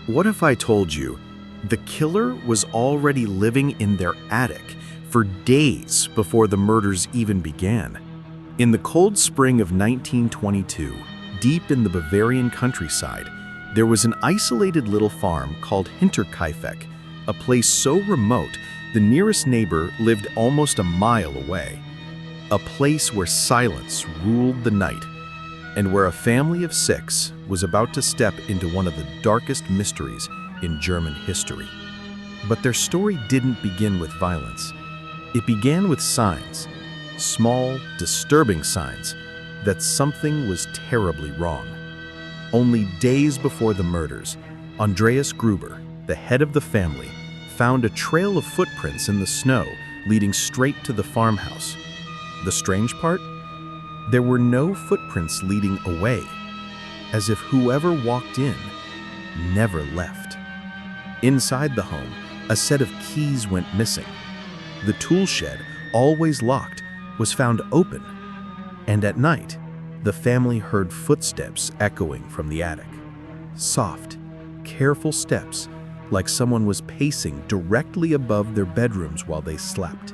What if I told you the killer was already living in their attic for days before the murders even began? In the cold spring of 1922, deep in the Bavarian countryside, there was an isolated little farm called Hinterkaifeck, a place so remote the nearest neighbor lived almost a mile away. A place where silence ruled the night, and where a family of 6 was about to step into one of the darkest mysteries in German history. But their story didn't begin with violence. It began with signs, small, disturbing signs, that something was terribly wrong. Only days before the murders, Andreas Gruber, the head of the family, found a trail of footprints in the snow leading straight to the farmhouse. The strange part? There were no footprints leading away, as if whoever walked in never left. Inside the home, a set of keys went missing. The tool shed, always locked, was found open, and at night, the family heard footsteps echoing from the attic. Soft, careful steps, like someone was pacing directly above their bedrooms while they slept.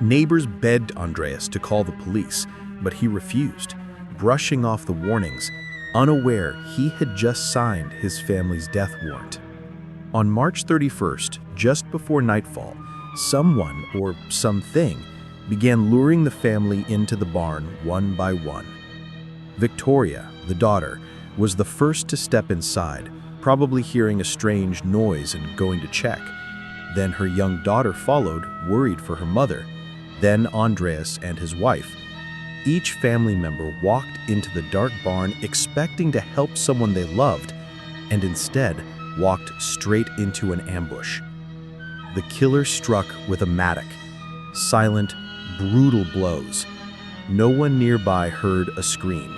Neighbors begged Andreas to call the police, but he refused, brushing off the warnings, unaware he had just signed his family's death warrant. On March 31st, just before nightfall, someone or something began luring the family into the barn one by one. Victoria, the daughter, was the first to step inside, probably hearing a strange noise and going to check. Then her young daughter followed, worried for her mother. Then Andreas and his wife. Each family member walked into the dark barn expecting to help someone they loved, and instead walked straight into an ambush. The killer struck with a mattock. Silent, brutal blows. No one nearby heard a scream.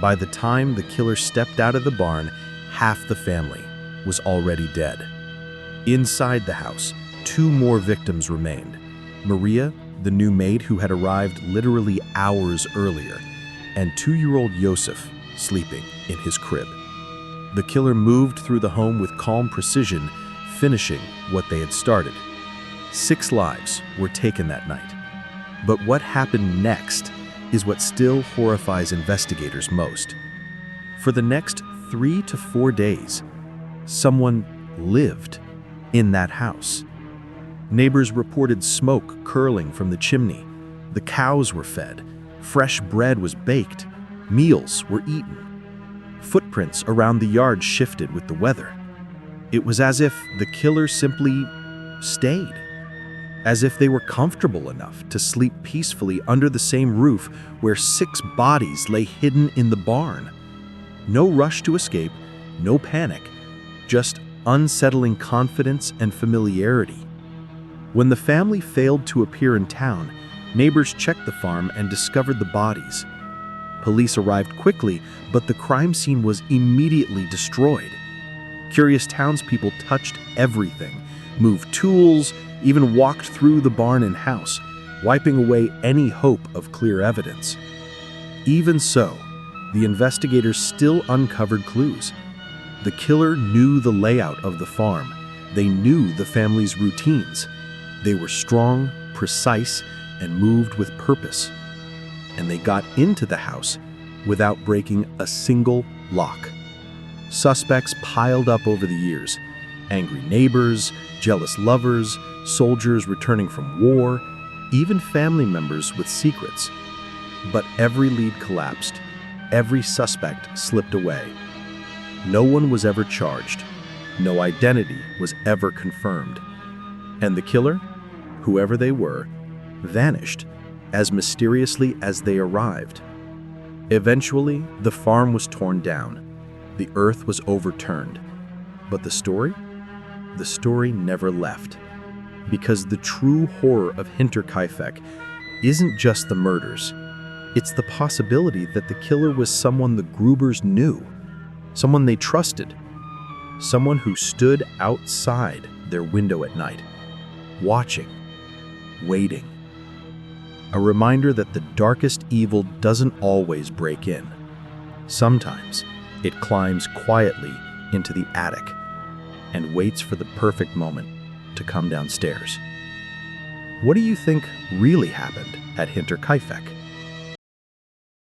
By the time the killer stepped out of the barn, half the family was already dead. Inside the house, 2 more victims remained. Maria, the new maid who had arrived literally hours earlier, and 2-year-old Josef sleeping in his crib. The killer moved through the home with calm precision, finishing what they had started. 6 lives were taken that night. But what happened next is what still horrifies investigators most. For the next 3 to 4 days, someone lived in that house. Neighbors reported smoke curling from the chimney. The cows were fed. Fresh bread was baked. Meals were eaten. Footprints around the yard shifted with the weather. It was as if the killer simply stayed. As if they were comfortable enough to sleep peacefully under the same roof where 6 bodies lay hidden in the barn. No rush to escape, no panic, just unsettling confidence and familiarity. When the family failed to appear in town, neighbors checked the farm and discovered the bodies. Police arrived quickly, but the crime scene was immediately destroyed. Curious townspeople touched everything, moved tools, even walked through the barn and house, wiping away any hope of clear evidence. Even so, the investigators still uncovered clues. The killer knew the layout of the farm. They knew the family's routines. They were strong, precise, and moved with purpose. And they got into the house without breaking a single lock. Suspects piled up over the years. Angry neighbors, jealous lovers, soldiers returning from war, even family members with secrets. But every lead collapsed. Every suspect slipped away. No one was ever charged. No identity was ever confirmed. And the killer, whoever they were, vanished as mysteriously as they arrived. Eventually, the farm was torn down. The earth was overturned. But the story? The story never left. Because the true horror of Hinterkaifeck isn't just the murders. It's the possibility that the killer was someone the Grubers knew, someone they trusted, someone who stood outside their window at night, watching, waiting. A reminder that the darkest evil doesn't always break in. Sometimes it climbs quietly into the attic, and waits for the perfect moment to come downstairs. What do you think really happened at Hinterkaifeck?